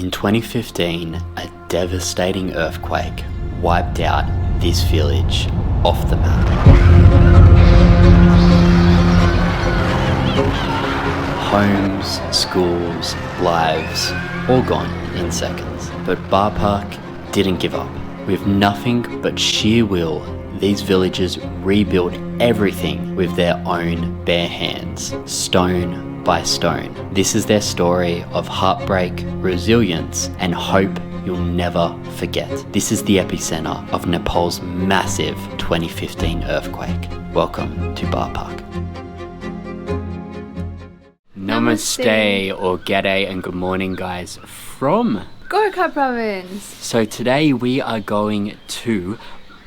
In 2015, a devastating earthquake wiped out this village off the map. Homes, schools, lives, all gone in seconds. But Ba Park didn't give up. With nothing but sheer will, these villagers rebuilt everything with their own bare hands, stone by stone. This is their story of heartbreak, resilience, and hope you'll never forget. This is the epicenter of Nepal's massive 2015 earthquake. Welcome to Ba Park. Namaste or g'day and good morning, guys, from Gorkha province. So today we are going to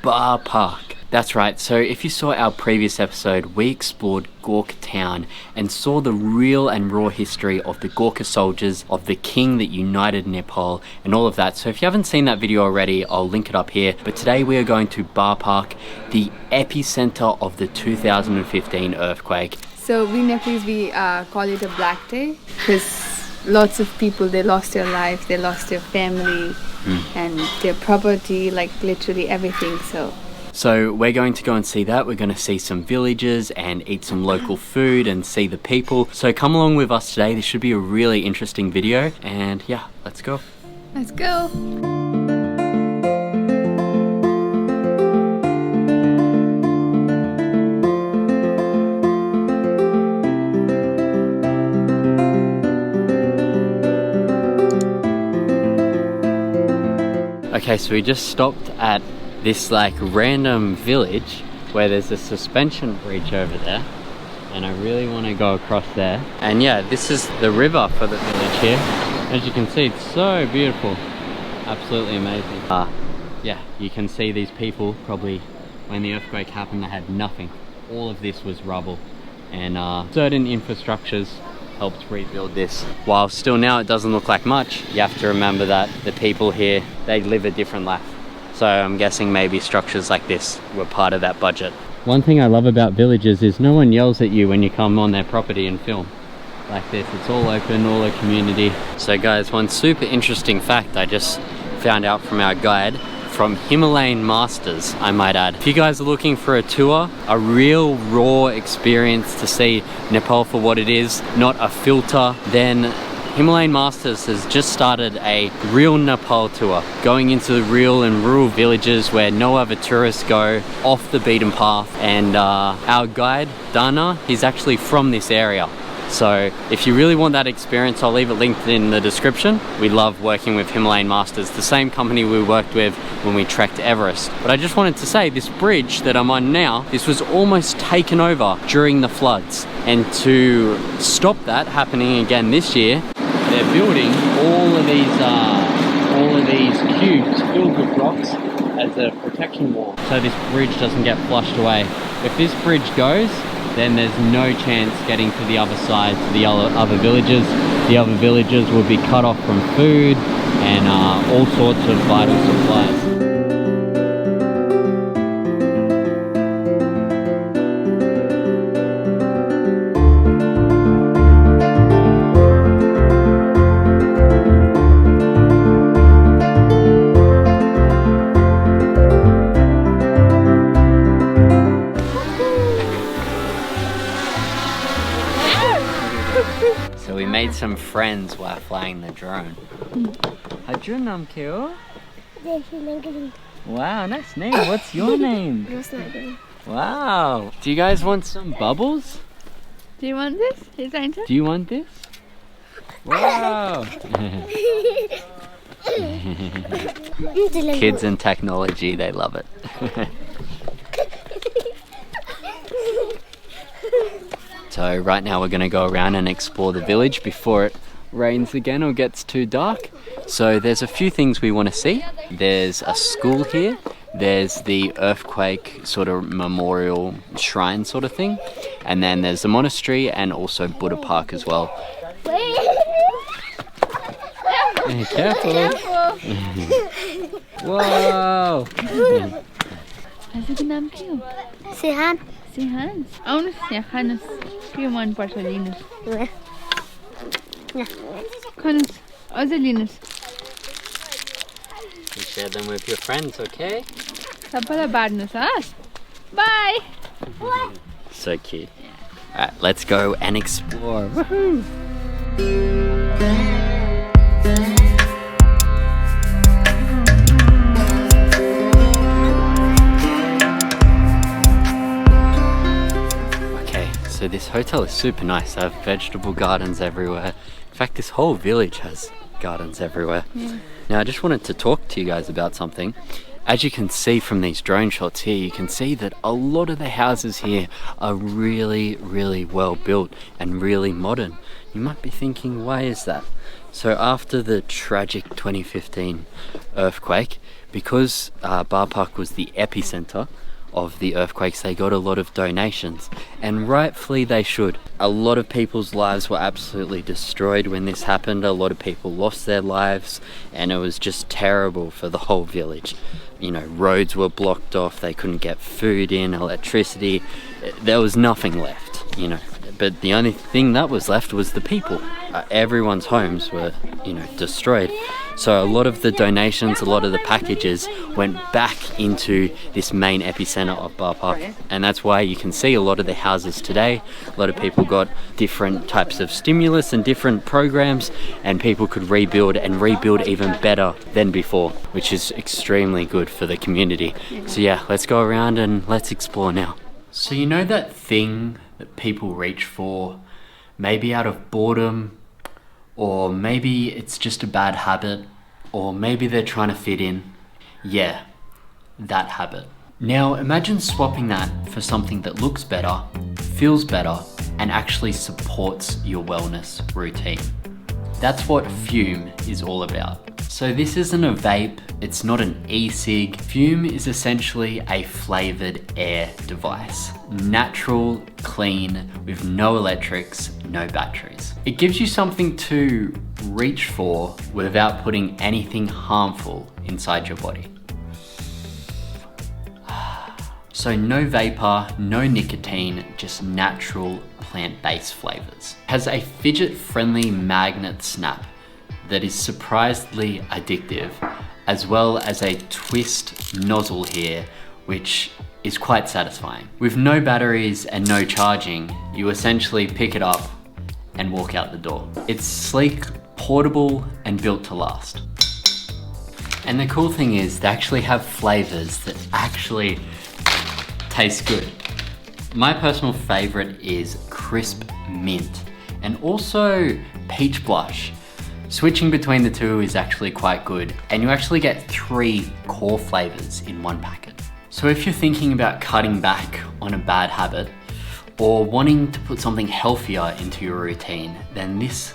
Ba Park. That's right, so if you saw our previous episode, we explored Gorkha town and saw the real and raw history of the Gorkha soldiers, of the king that united Nepal and all of that. So if you haven't seen that video already, I'll link it up here. But today we are going to Ba Park, the epicenter of the 2015 earthquake. So we Nepalese, we call it a black day because lots of people, they lost their life, they lost their family and their property, like literally everything. So we're going to go and see that. We're going to see some villages and eat some local food and see the people. So come along with us today. This should be a really interesting video. And yeah, let's go. Let's go. Okay, so we just stopped at this like random village where there's a suspension bridge over there, and I really want to go across there. And yeah, this is the river for the village here. As you can see, it's so beautiful, absolutely amazing. Yeah, you can see these people probably when the earthquake happened, they had nothing. All of this was rubble, and certain infrastructures helped rebuild this. While still now it doesn't look like much, you have to remember that the people here, they live a different life. So I'm guessing maybe structures like this were part of that budget. One thing I love about villages is no one yells at you when you come on their property and film like this. It's all open, all a community. So guys, one super interesting fact I just found out from our guide, from Himalayan Masters, I might add. If you guys are looking for a tour, a real raw experience to see Nepal for what it is, not a filter, then Himalayan Masters has just started a real Nepal tour, going into the real and rural villages where no other tourists go, off the beaten path. And our guide, Dana, he's actually from this area. So if you really want that experience, I'll leave it linked in the description. We love working with Himalayan Masters, the same company we worked with when we trekked Everest. But I just wanted to say, this bridge that I'm on now, this was almost taken over during the floods. And to stop that happening again this year, they're building all of these cubes filled with rocks as a protection wall, so this bridge doesn't get flushed away. If this bridge goes, then there's no chance getting to the other side, to the other villages. The other villages will be cut off from food and all sorts of vital supplies. So we made some friends while flying the drone. How's nam kyo? Wow, nice name. What's your name? Wow. Do you guys want some bubbles? Do you want this? Do you want this? Wow. Kids and technology, they love it. So right now we're going to go around and explore the village before it rains again or gets too dark. So there's a few things we want to see. There's a school here. There's the earthquake sort of memorial shrine sort of thing. And then there's the monastery and also Buddha Park as well. Hey, careful. Whoa. Sihan. Sihan. Aunus, यहाँ खानुस्. के मन पर्छ लिनुस्. खानुस्. अझै लिनुस्. and share them with your friends, okay? Bye. So cute. Alright, let's go and explore. Woohoo! Okay, so this hotel is super nice. They have vegetable gardens everywhere. In fact, this whole village has gardens everywhere. Yeah. Now, I just wanted to talk to you guys about something. As you can see from these drone shots here, you can see that a lot of the houses here are really, really well built and really modern. You might be thinking, why is that? So after the tragic 2015 earthquake, because Bar Park was the epicenter of the earthquakes, they got a lot of donations, and rightfully they should. A lot of people's lives were absolutely destroyed when this happened. A lot of people lost their lives, and it was just terrible for the whole village. You know, roads were blocked off, they couldn't get food in, electricity, there was nothing left, you know. But the only thing that was left was the people. Everyone's homes were, you know, destroyed. So a lot of the donations, a lot of the packages went back into this main epicenter of Bar Park. And that's why you can see a lot of the houses today. A lot of people got different types of stimulus and different programs, and people could rebuild and rebuild even better than before, which is extremely good for the community. So yeah, let's go around and let's explore now. So you know that thing that people reach for, maybe out of boredom, or maybe it's just a bad habit, or maybe they're trying to fit in? Yeah, that habit. Now imagine swapping that for something that looks better, feels better, and actually supports your wellness routine. That's what Fume is all about. So this isn't a vape, it's not an e-cig. Fume is essentially a flavored air device. Natural, clean, with no electrics, no batteries. It gives you something to reach for without putting anything harmful inside your body. So no vapor, no nicotine, just natural plant-based flavors. It has a fidget-friendly magnet snap that is surprisingly addictive, as well as a twist nozzle here, which is quite satisfying. With no batteries and no charging, you essentially pick it up and walk out the door. It's sleek, portable, and built to last. And the cool thing is they actually have flavors that actually taste good. My personal favorite is crisp mint and also peach blush. Switching between the two is actually quite good, and you actually get 3 core flavors in one packet. So if you're thinking about cutting back on a bad habit or wanting to put something healthier into your routine, then this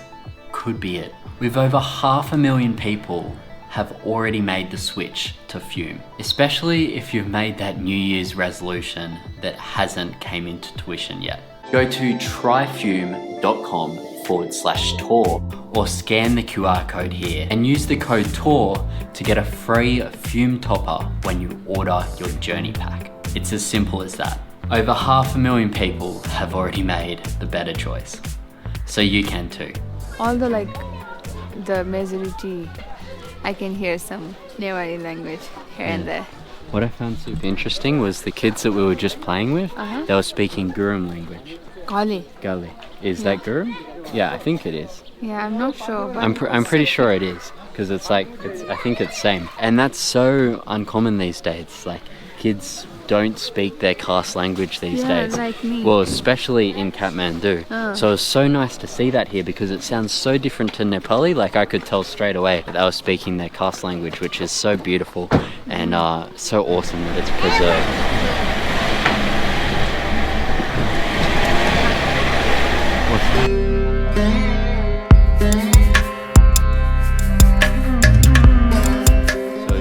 could be it. With over 500,000 people have already made the switch to Fume, especially if you've made that New Year's resolution that hasn't came into tuition yet. Go to tryfume.com/tour or scan the QR code here and use the code TOUR to get a free Fume topper when you order your journey pack. It's as simple as that. Over 500,000 people have already made the better choice, so you can too. Although the majority, I can hear some Newari language here and there. What I found super interesting was the kids that we were just playing with, they were speaking Gurung language. Gali. Gali. Is that Gurung? Yeah, I think it is. Yeah, I'm not sure. But I'm pretty sure it is, because I think it's same. And that's so uncommon these days. Like, kids don't speak their caste language these days. Like me. Well, especially in Kathmandu. So it's so nice to see that here, because it sounds so different to Nepali. Like, I could tell straight away that they were speaking their caste language, which is so beautiful and so awesome that it's preserved. What's that?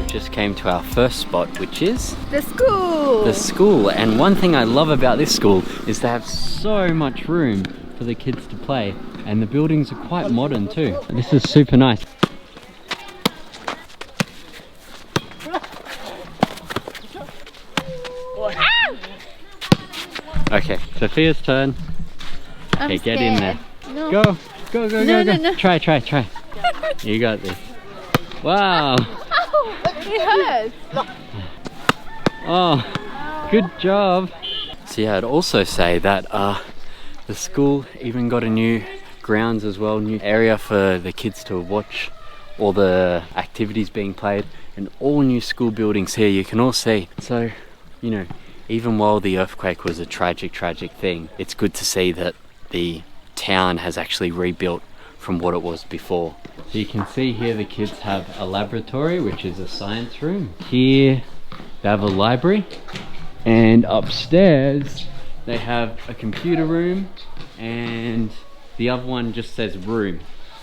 Just came to our first spot, which is the school. The school. And one thing I love about this school is they have so much room for the kids to play, and the buildings are quite modern too. This is super nice. Okay, Sophia's turn. Okay, get in there. No. Go. No. Try. You got this. Wow. It hurts. Oh, good job. So yeah, I'd also say that the school even got a new grounds as well, new area for the kids to watch all the activities being played, and all new school buildings here, you can all see. So, you know, even while the earthquake was a tragic thing, it's good to see that the town has actually rebuilt from what it was before. So you can see here the kids have a laboratory, which is a science room. Here they have a library, and upstairs they have a computer room, and the other one just says room.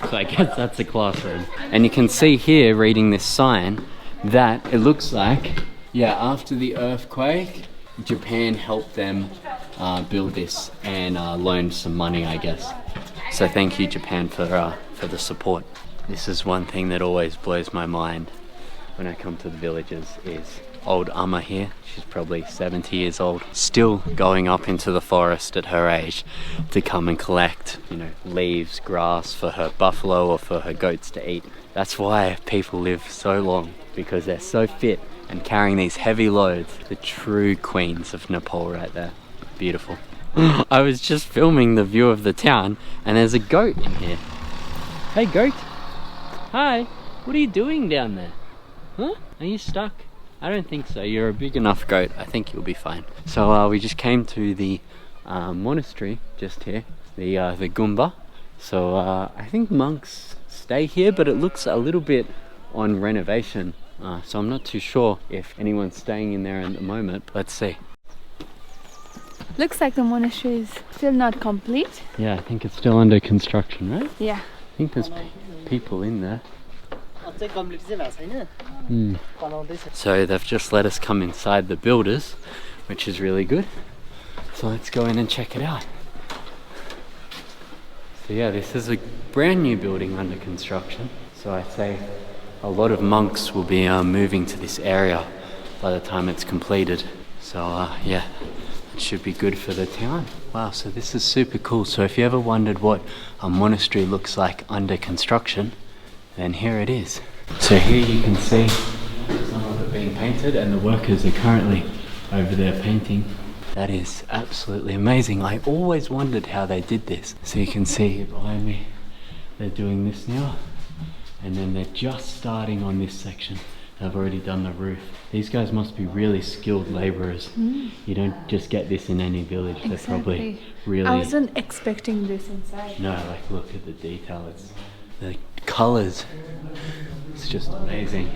So I guess that's a classroom. And you can see here, reading this sign, that it looks like, yeah, after the earthquake, Japan helped them build this and loaned some money, I guess. So thank you, Japan, for the support. This is one thing that always blows my mind when I come to the villages is old Amma here. She's probably 70 years old, still going up into the forest at her age to come and collect, you know, leaves, grass for her buffalo or for her goats to eat. That's why people live so long, because they're so fit and carrying these heavy loads. The true queens of Nepal right there. Beautiful. I was just filming the view of the town and there's a goat in here. Hey goat. Hi. What are you doing down there? Huh? Are you stuck? I don't think so. You're a big enough goat. I think you'll be fine. So we just came to the monastery just here, the Gumba. So I think monks stay here, but it looks a little bit on renovation. So I'm not too sure if anyone's staying in there at the moment. Let's see. Looks like the monastery is still not complete. Yeah, I think it's still under construction, right? Yeah. I think there's people in there. So they've just let us come inside the builders, which is really good. So let's go in and check it out. So yeah, this is a brand new building under construction. So I'd say a lot of monks will be moving to this area by the time it's completed. So yeah, it should be good for the town. Wow, so this is super cool. So if you ever wondered what a monastery looks like under construction, then here it is. So here you can see some of it being painted, and the workers are currently over there painting. That is absolutely amazing. I always wondered how they did this. So you can see here behind me, they're doing this now, and then they're just starting on this section. They've already done the roof. These guys must be really skilled laborers. You don't just get this in any village. Exactly. They're probably really... I wasn't expecting this inside. No, like look at the detail. It's the colors. It's just amazing.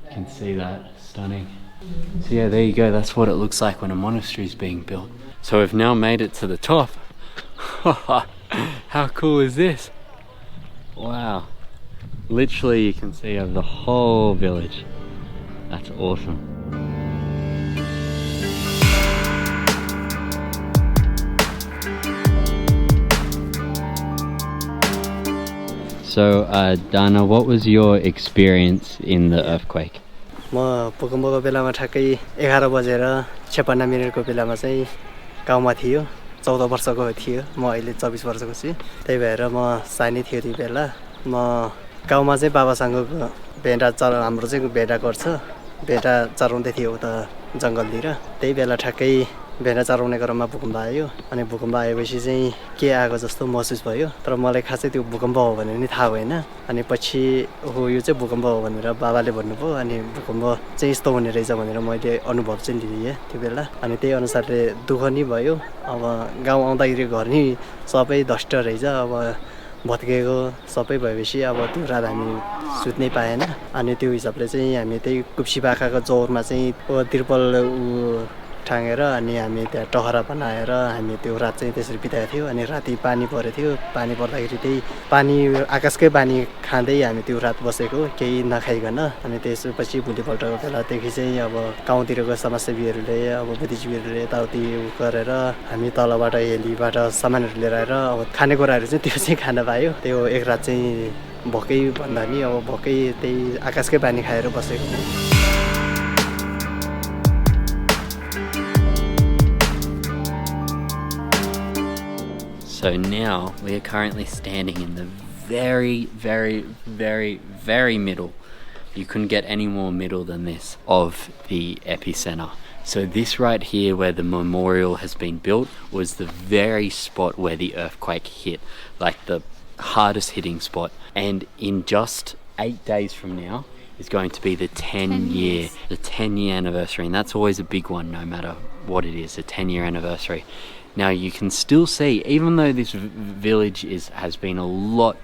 You can see that. Stunning. So yeah, there you go. That's what it looks like when a monastery is being built. So we've now made it to the top. How cool is this? Wow. Literally you can see over the whole village. That's awesome. So Dana, what was your experience in the earthquake? म भूकम्पको बेलामा ठ्याक्कै 11 बजेर 56 मिनेटको बेलामा चाहिँ गाउँमा थियो 14 वर्षको थियो म अहिले 24 वर्षको छु त्यही भएर म सानै थियो त्यो बेला म गाउँमा चाहिँ बाबासँग भेडा हाम्रो चाहिँ भेडा गर्छ भेडा चराउँदै थियो उता जंगलतिर त्यही बेला ठ्याक्कै भेडा चराउने क्रममा भूकम्प आयो अनि भूकम्प आएपछि चाहिँ के आएको जस्तो महसुस भयो तर मलाई खासै त्यो भूकम्प हो भन्ने नि थाहा भएन अनि पछि हो यो चाहिँ भूकम्प हो भनेर बाबाले भन्नुभयो अनि भूकम्प चाहिँ यस्तो हुने रहेछ भनेर मैले अनुभव चाहिँ लिएँ त्यो बेला अनि त्यही अनुसारले दुःख नि भयो अब गाउँ आउँदाखेरि घर नि सबै डस्ट रहेछ अब भत्केको सबै भएपछि अब त्यो रात हामी सुत्नै पाएन अनि त्यो हिसाबले चाहिँ हामी त्यही कुप्सी पाखाको चौरमा चाहिँ तिरपल टाँगेर अनि हामी त्यहाँ टहरा बनाएर हामी त्यो रात चाहिँ त्यसरी बिताएको थियो अनि राति पानी परेको थियो पानी पर्दाखेरि त्यही पानी आकाशकै पानी खाँदै हामी त्यो रात बसेको केही नखाइकन अनि त्यसपछि भोलिपल्टको बेलादेखि चाहिँ अब गाउँतिरको समाजसेवीहरूले अब बुद्धिजीवीहरूले यताउति गरेर हामी तलबाट हेलीबाट सामानहरू लिएर आएर अब खानेकुराहरू चाहिँ त्यो चाहिँ खान पायो त्यो एक रात चाहिँ भोकै भन्दा नि अब भोकै त्यही आकाशकै पानी खाएर बसेको So now we are currently standing in the very, very, very, very middle. you couldn't get any more middle than this of the epicenter. So this right here where the memorial has been built was the very spot where the earthquake hit, like the hardest hitting spot. And in just 8 days from now is going to be the 10-year anniversary, and that's always a big one no matter what it is, a 10-year anniversary. Now you can still see, even though this village has been a lot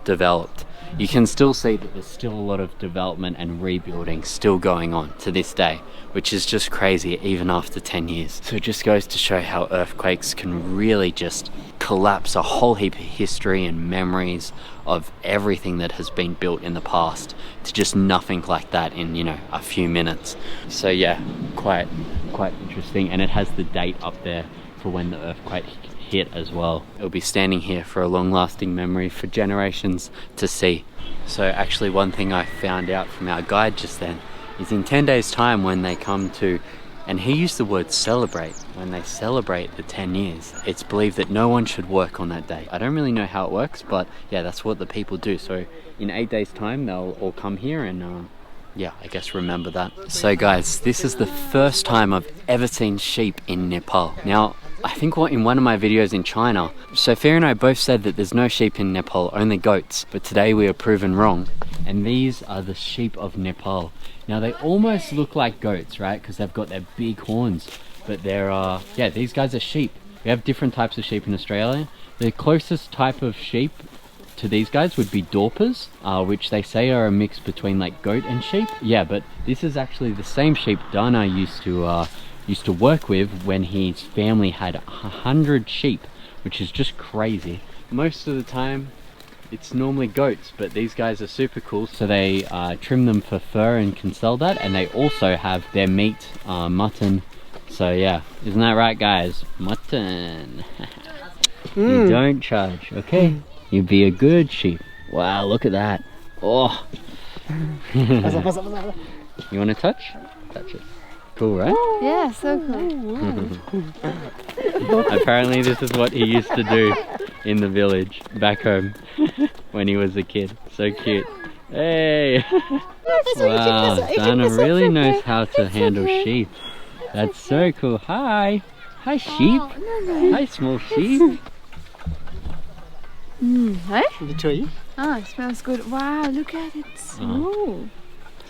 developed, you can still see that there's still a lot of development and rebuilding still going on to this day, which is just crazy even after 10 years. So it just goes to show how earthquakes can really just collapse a whole heap of history and memories of everything that has been built in the past to just nothing like that in, you know, a few minutes. So yeah, quite interesting, and it has the date up there for when the earthquake hit as well. It'll be standing here for a long-lasting memory for generations to see. So actually one thing I found out from our guide just then is in 10 days time when they come to, and he used the word celebrate, when they celebrate the 10 years, it's believed that no one should work on that day. I don't really know how it works, but yeah, that's what the people do. So in 8 days time they'll all come here and yeah, I guess remember that. So guys, this is the first time I've ever seen sheep in Nepal. Now, I think in one of my videos in China, Sophia and I both said that there's no sheep in Nepal, only goats. But today we are proven wrong. And these are the sheep of Nepal. Now they almost look like goats, right? Because they've got their big horns. But they're, yeah, these guys are sheep. We have different types of sheep in Australia. The closest type of sheep to these guys would be Dorpers, which they say are a mix between like goat and sheep. Yeah, but this is actually the same sheep Dana used to work with when his family had 100 sheep, which is just crazy. Most of the time it's normally goats, but these guys are super cool, so they trim them for fur and can sell that, and they also have their meat, mutton. So yeah, isn't that right guys? Mutton. You don't charge, okay? You be a good sheep. Wow, look at that. Oh. You want to touch? Touch it. Cool, right? Yeah, so cool. Apparently this is what he used to do in the village back home when he was a kid. So cute. Hey! Wow, Dana really knows how to handle sheep. That's so cool. Hi! Hi sheep! Hi small sheep! Hey? Literally. Ah, it smells good. Wow, look at it. Smooth.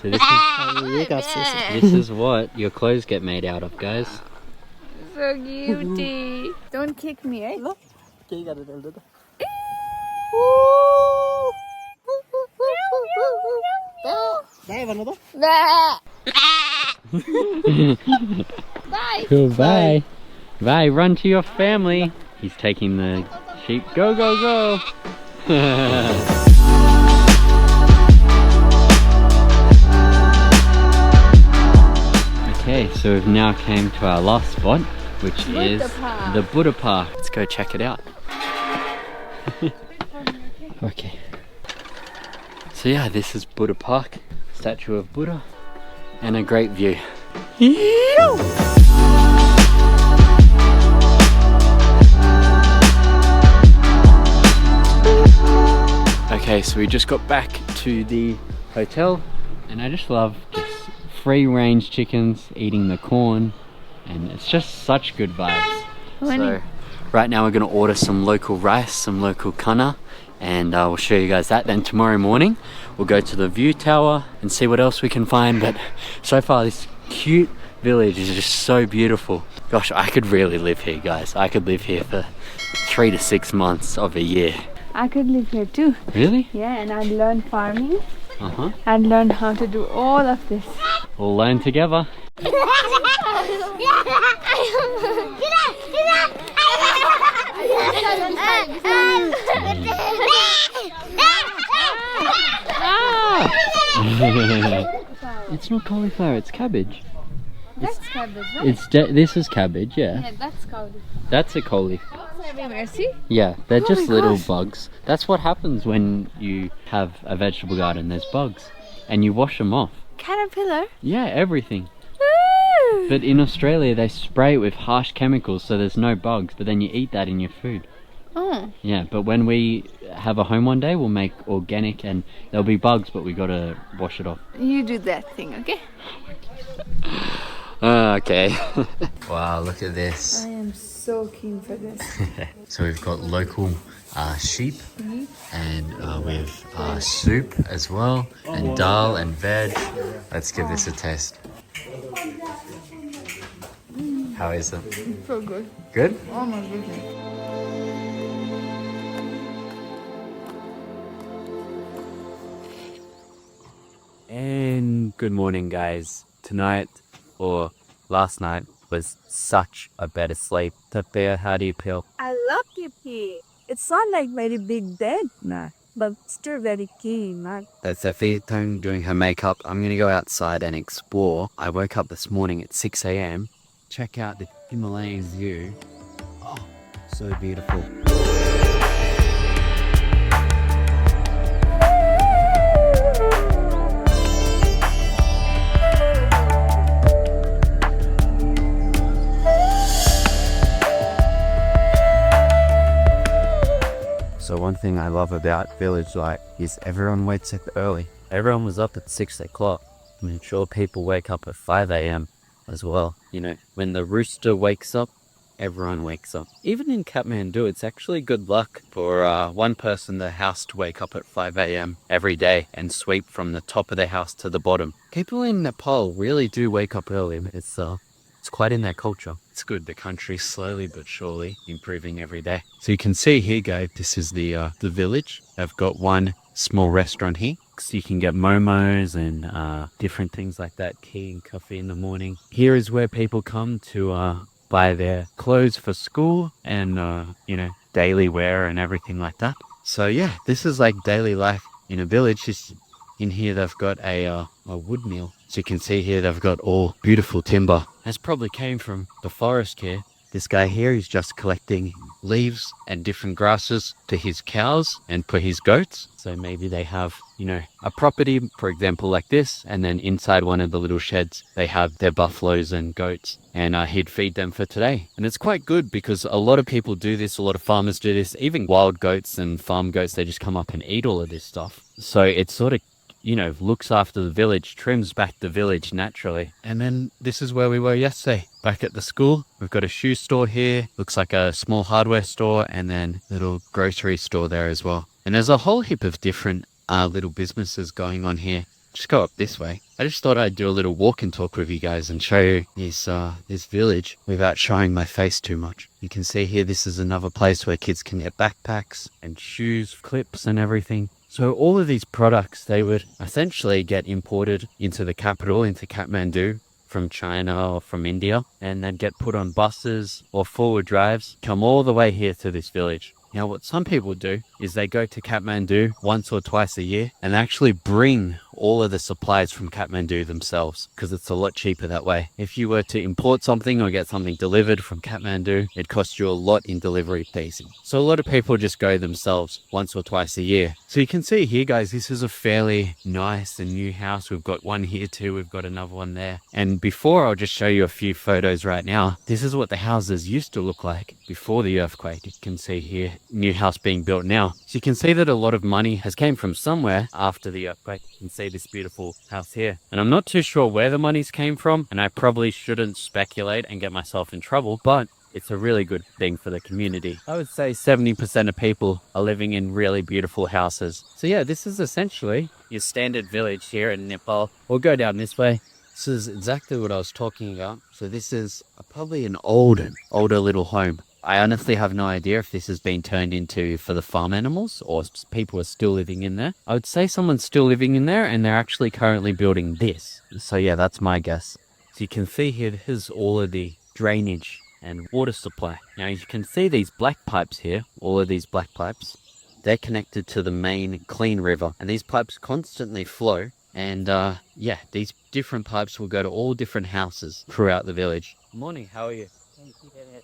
So this is what your clothes get made out of, guys. So cutie. Don't kick me, eh? Bye. Cool, bye. Bye, run to your family. He's taking the sheep. Go, go, go. Okay, so we've now came to our last spot, which is the Buddha Park. Let's go check it out. Okay. So yeah, this is Buddha Park, statue of Buddha, and a great view. Okay, so we just got back to the hotel, and I just love just free range chickens eating the corn, and it's just such good vibes. So right now we're going to order some local rice, some local kana, and we'll show you guys that. Then tomorrow morning we'll go to the view tower and see what else we can find. But so far this cute village is just so beautiful. Gosh, I could really live here, guys. I could live here for 3 to 6 months of a year. I could live here too. Really? Yeah, and I'd learn farming. I'd learn how to do all of this. We'll learn together. It's not cauliflower, it's cabbage. That's cabbage, right? This is cabbage, yeah. Yeah, that's cauliflower. That's a cauliflower. Everywhere, see? Yeah, they're just my little gosh. bugs. That's what happens when you have a vegetable garden. There's bugs, and you wash them off. Caterpillar? Yeah, everything. Woo! But in Australia, they spray it with harsh chemicals, so there's no bugs. But then you eat that in your food. Oh, Yeah, but when we have a home one day, we'll make organic, and there'll be bugs, but we gotta wash it off. you do that thing, okay? Okay. Wow, look at this. I am so keen for this. So we've got local sheep, and we have soup as well, and dal and veg. Let's give this a taste. How is it? So good. Good? Oh my goodness. And good morning, guys. Tonight, or last night, was such a better sleep. Tapia, how do you feel? I love Kipi. It's not like very big bed, nah, but still very keen, nah. That's Sophie Tone doing her makeup. I'm gonna go outside and explore. I woke up this morning at 6 a.m. Check out the Himalayan view. Oh, so beautiful. So one thing I love about Village Light is everyone wakes up early. Everyone was up at 6 o'clock. I'm sure people wake up at 5 a.m. as well. You know, when the rooster wakes up, everyone wakes up. Even in Kathmandu, it's actually good luck for one person in the house to wake up at 5 a.m. every day and sweep from the top of their house to the bottom. People in Nepal really do wake up early. It's quite in their culture. It's good. The country's slowly but surely improving every day. So you can see here, guys, this is the village. They've got one small restaurant here. So you can get momos and different things like that, tea and coffee in the morning. Here is where people come to buy their clothes for school and, you know, daily wear and everything like that. So yeah, this is like daily life in a village. Just in here, they've got a wood mill. So you can see here, they've got all beautiful timber. That's probably came from the forest here. This guy here is just collecting leaves and different grasses to his cows and for his goats. So maybe they have, you know, a property, for example, like this, and then inside one of the little sheds, they have their buffaloes and goats, and he'd feed them for today. And it's quite good because a lot of people do this, a lot of farmers do this, even wild goats and farm goats, they just come up and eat all of this stuff. So it's sort of, you know, looks after the village, trims back the village naturally. And then this is where we were yesterday, back at the school. We've got a shoe store here, looks like a small hardware store, and then a little grocery store there as well. And there's a whole heap of different little businesses going on here. Just go up this way. I just thought I'd do a little walk and talk with you guys and show you this village without showing my face too much. You can see here, this is another place where kids can get backpacks and shoes, clips and everything. So all of these products, they would essentially get imported into the capital, into Kathmandu, from China or from India, and then get put on buses or forward drives, come all the way here to this village. Now, what some people do is they go to Kathmandu once or twice a year and actually bring all of the supplies from Kathmandu themselves, because it's a lot cheaper that way. If you were to import something or get something delivered from Kathmandu, it costs you a lot in delivery fees. So a lot of people just go themselves once or twice a year. So you can see here, guys, this is a fairly nice and new house. We've got one here too. We've got another one there. And before, I'll just show you a few photos right now. This is what the houses used to look like before the earthquake. You can see here, new house being built now. So you can see that a lot of money has came from somewhere after the earthquake. You can see this beautiful house here. And I'm not too sure where the monies came from, and I probably shouldn't speculate and get myself in trouble, but it's a really good thing for the community. I would say 70% of people are living in really beautiful houses. So yeah, this is essentially your standard village here in Nepal. We'll go down this way. This is exactly what I was talking about. So this is probably an older little home. I honestly have no idea if this has been turned into for the farm animals or people are still living in there. I would say someone's still living in there and they're actually currently building this. So yeah, that's my guess. So you can see here, here's all of the drainage and water supply. Now you can see these black pipes here, all of these black pipes. They're connected to the main clean river, and these pipes constantly flow. And yeah, these different pipes will go to all different houses throughout the village. Morning, how are you?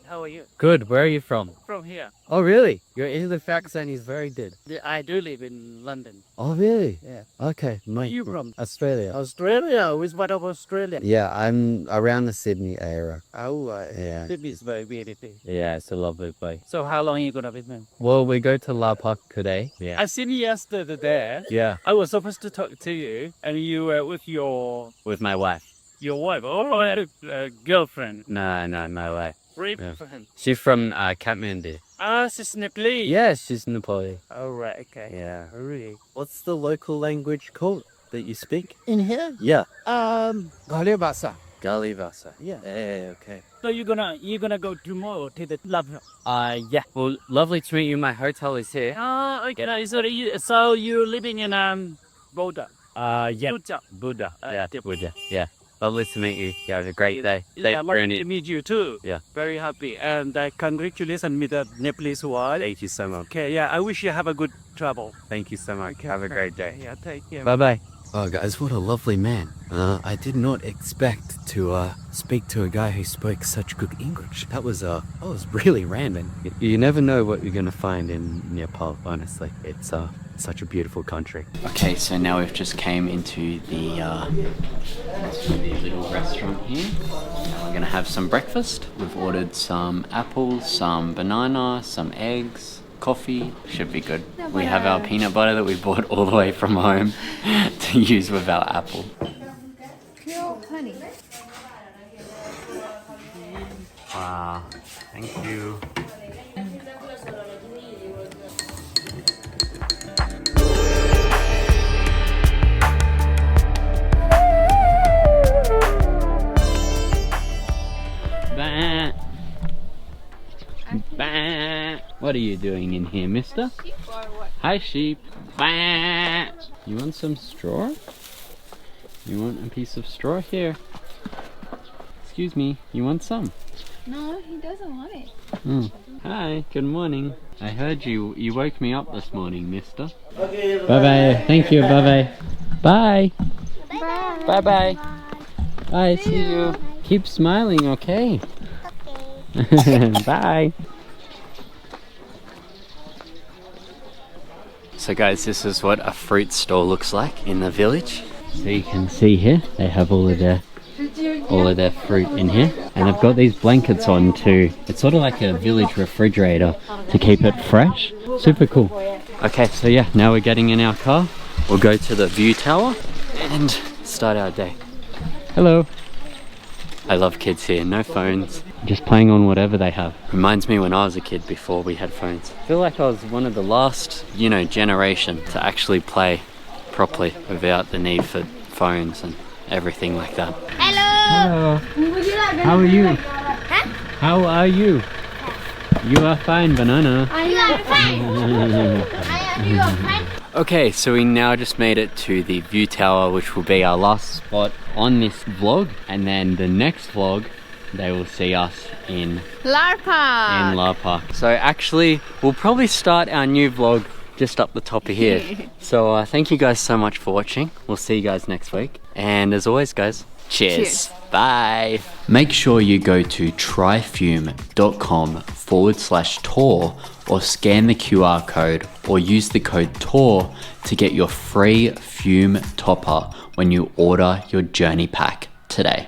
How are you? Good. Where are you from? From here. Oh, really? Your English accent is very good. I do live in London. Oh, really? Yeah. Okay. Where you from? Australia. Australia? Which part of Australia? Yeah, I'm around the Sydney area. Oh, Yeah. Sydney is very beautiful. Yeah, it's a lovely place. So how long are you gonna be there? Well, we go to La Park today. Yeah. I seen you yesterday there. Yeah. I was supposed to talk to you, and you were with your With my wife. wife or girlfriend. No, my wife. Free Yeah. friend. She's from Kathmandu. Ah, she's Nepali. Yeah, she's Nepali. Oh, right. Okay. Yeah. Oh, really? What's the local language called that you speak? In here? Yeah. Gali Basa. Gali Vasa. Yeah. Yeah, okay. So you're gonna go tomorrow to the lab. Yeah. Well, lovely to meet you. My hotel is here. Ah, okay. So you're living in Boulder. Yeah. Utah. Buddha. Yeah, yeah. Buddha. Yeah. Lovely to meet you. You have a great day. Yeah, Safe lovely journey. to meet you too. Yeah. Very happy. And congratulations with the Nepalese wife. Thank you so much. Okay, yeah, I wish you have a good travel. Thank you so much. Have a great day. Yeah, take care. Bye-bye. Oh, guys, what a lovely man. I did not expect to speak to a guy who spoke such good English. That was really random. You never know what you're going to find in Nepal, honestly. It's such a beautiful country. Okay, so now we've just came into the little restaurant here. Now we're going to have some breakfast. We've ordered some apples, some banana, some eggs, coffee. Should be good. We have our peanut butter that we bought all the way from home to use with our apple. Pure honey. Wow, thank you. Bah. Bah. What are you doing in here, mister? Sheep or what? Hi, sheep. Bah. You want some straw? You want a piece of straw? Here. Excuse me, you want some? No, he doesn't want it. Hi, good morning. I heard you woke me up this morning, mister. Bye-bye. Thank you. Bye-bye. Bye. Bye. Bye-bye. Bye. See you. Keep smiling, okay? Bye. So guys, this is what a fruit store looks like in the village. So you can see here, they have all of their fruit in here, and they've got these blankets on too. It's sort of like a village refrigerator to keep it fresh. Super cool. Okay, so yeah, now we're getting in our car. We'll go to the view tower and start our day. Hello. I love kids here, no phones, just playing on whatever they have. Reminds me when I was a kid before we had phones. I feel like I was one of the last, generation to actually play properly without the need for phones and everything like that. Hello. Hello. How are you? Huh? How are you? You are fine, banana. I am fine. I am your friend. Okay, so we now just made it to the view tower, which will be our last spot on this vlog, and then the next vlog they will see us in Larpa. La Park. So actually we'll probably start our new vlog just up the top of here. So thank you guys so much for watching. We'll see you guys next week, and as always guys, cheers. Bye. Make sure you go to tryfume.com/tour or scan the QR code or use the code TOUR to get your free Fume topper when you order your journey pack today.